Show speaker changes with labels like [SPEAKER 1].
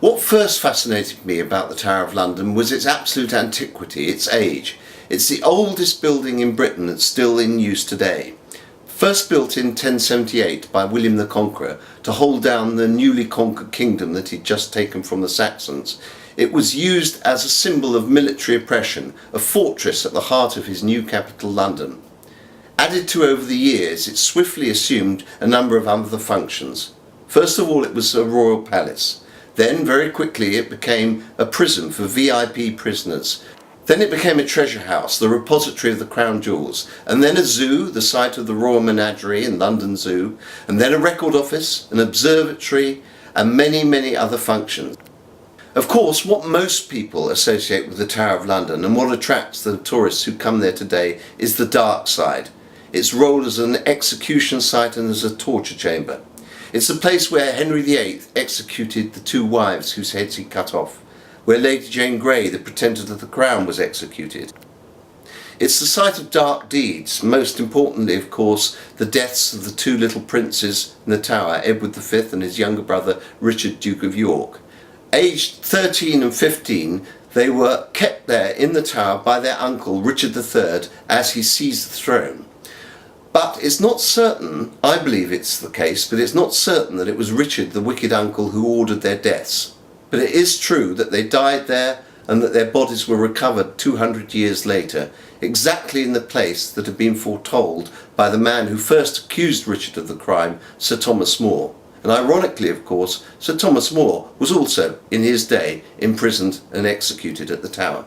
[SPEAKER 1] What first fascinated me about the Tower of London was its absolute antiquity, its age. It's the oldest building in Britain that's still in use today. First built in 1078 by William the Conqueror to hold down the newly conquered kingdom that he'd just taken from the Saxons, it was used as a symbol of military oppression, a fortress at the heart of his new capital, London. Added to over the years, it swiftly assumed a number of other functions. First of all, it was a royal palace. Then, very quickly, it became a prison for VIP prisoners. Then it became a treasure house, the repository of the crown jewels, and then a zoo, the site of the Royal Menagerie in London Zoo, and then a record office, an observatory, and many, many other functions. Of course, what most people associate with the Tower of London and what attracts the tourists who come there today is the dark side. Its role as an execution site and as a torture chamber. It's the place where Henry VIII executed the two wives whose heads he cut off, where Lady Jane Grey, the pretender to the crown, was executed. It's the site of dark deeds, most importantly, of course, the deaths of the two little princes in the Tower, Edward V and his younger brother Richard, Duke of York. Aged 13 and 15, they were kept there in the Tower by their uncle Richard III as he seized the throne. But it's not certain, I believe it's the case, but it's not certain that it was Richard, the wicked uncle, who ordered their deaths. But it is true that they died there and that their bodies were recovered 200 years later, exactly in the place that had been foretold by the man who first accused Richard of the crime, Sir Thomas More. And ironically, of course, Sir Thomas More was also, in his day, imprisoned and executed at the Tower.